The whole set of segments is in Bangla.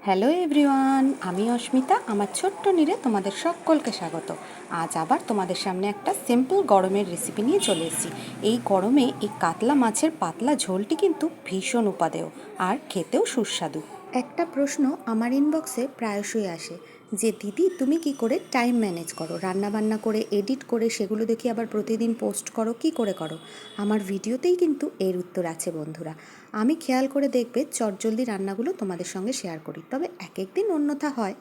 হ্যালো এভরিওয়ান, আমি অস্মিতা। আমার ছোট্ট নীরে তোমাদের সকলকে স্বাগত। আজ আবার তোমাদের সামনে একটা সিম্পল গরমের রেসিপি নিয়ে চলে এসেছি। এই গরমে এই কাতলা মাছের পাতলা ঝোলটি কিন্তু ভীষণ উপাদেয় আর খেতেও সুস্বাদু। একটা প্রশ্ন আমার ইনবক্সে প্রায়শই আসে যে দিদি, তুমি কি করে টাইম ম্যানেজ করো? রান্নাবান্না করে, এডিট করে, সেগুলো দেখি আবার প্রতিদিন পোস্ট করো, কি করে করো? আমার ভিডিওতেই কিন্তু এর উত্তর আছে বন্ধুরা। আমি খেয়াল করে দেখবে চটজলদি রান্নাগুলো তোমাদের সঙ্গে শেয়ার করি, তবে এক একদিন অন্যথা হয়।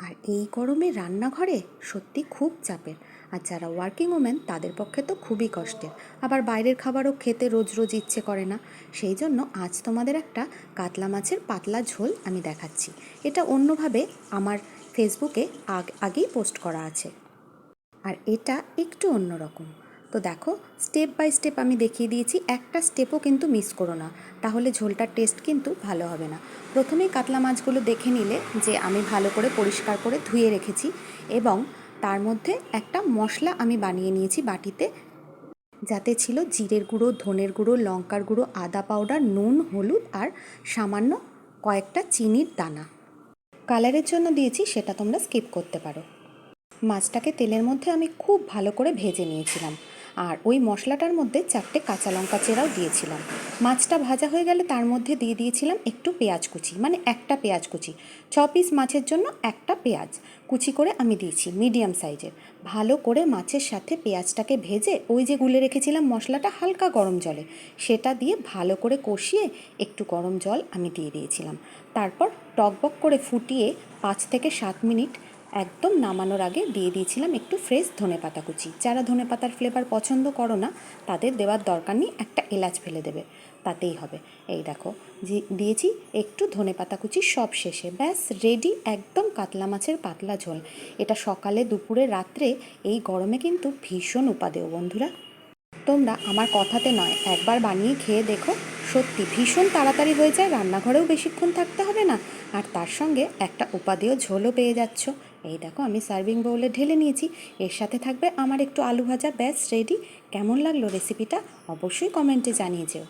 আর এই গরমে রান্নাঘরে সত্যি খুব চাপের। আর যারা ওয়ার্কিং ওমেন তাদের পক্ষে তো খুবই কষ্টের। আবার বাইরের খাবারও খেতে রোজ রোজ ইচ্ছে করে না। সেই জন্য আজ তোমাদের একটা কাতলা মাছের পাতলা ঝোল আমি দেখাচ্ছি। এটা অন্যভাবে আমার ফেসবুকে আগেই পোস্ট করা আছে। আর এটা একটু অন্যরকম। তো দেখো, স্টেপ বাই স্টেপ আমি দেখিয়ে দিয়েছি, একটা স্টেপও কিন্তু মিস করো না, তাহলে ঝোলটার টেস্ট কিন্তু ভালো হবে না। প্রথমেই কাতলা মাছগুলো দেখে নিলে যে আমি ভালো করে পরিষ্কার করে ধুয়ে রেখেছি, এবং তার মধ্যে একটা মশলা আমি বানিয়ে নিয়েছি বাটিতে, যাতে ছিল জিরের গুঁড়ো, ধনের গুঁড়ো, লঙ্কার গুঁড়ো, আদা পাউডার, নুন, হলুদ আর সামান্য কয়েকটা চিনির দানা। কালারের জন্য দিয়েছি, সেটা তোমরা স্কিপ করতে পারো। মাছটাকে তেলের মধ্যে আমি খুব ভালো করে ভেজে নিয়েছিলাম, আর ওই মশলাটার মধ্যে 4টে কাঁচা লঙ্কা চেরাও দিয়েছিলাম। মাছটা ভাজা হয়ে গেলে তার মধ্যে দিয়ে দিয়েছিলাম একটু পেঁয়াজ কুচি, মানে একটা পেঁয়াজ কুচি। 6 পিস মাছের জন্য একটা পেঁয়াজ কুচি করে আমি দিয়েছি, মিডিয়াম সাইজের। ভালো করে মাছের সাথে পেঁয়াজটাকে ভেজে ওই যে গুলে রেখেছিলাম মশলাটা হালকা গরম জলে, সেটা দিয়ে ভালো করে কষিয়ে একটু গরম জল আমি দিয়ে দিয়েছিলাম। তারপর টকবক করে ফুটিয়ে 5 থেকে 7 মিনিট একদম নামানোর আগে দিয়ে দিয়েছিলাম একটু ফ্রেশ ধনেপাতা কুচি। যারা ধনেপাতার ফ্লেভার পছন্দ করো না তাদের দেওয়ার দরকার নেই, একটা এলাচ ফেলে দেবে, তাতেই হবে। এই দেখো, যে দিয়েছি একটু ধনেপাতা কুচি সব শেষে, ব্যাস রেডি একদম কাতলা মাছের পাতলা ঝোল। এটা সকালে, দুপুরে, রাত্রে এই গরমে কিন্তু ভীষণ উপাদেয় বন্ধুরা। তোমরা আমার কথাতে নয়, একবার বানিয়ে খেয়ে দেখো, সত্যি ভীষণ তাড়াতাড়ি হয়ে যায়, রান্নাঘরেও বেশিক্ষণ থাকতে হবে না, আর তার সঙ্গে একটা উপাদেয় ঝোলও পেয়ে যাচ্ছ। এই দেখো, আমি সার্ভিং বাউলে ঢেলে নিয়েছি, এর সাথে থাকবে আমার একটু আলু ভাজা, ব্যাস রেডি। কেমন লাগলো রেসিপিটা অবশ্যই কমেন্টে জানিয়ে যেও।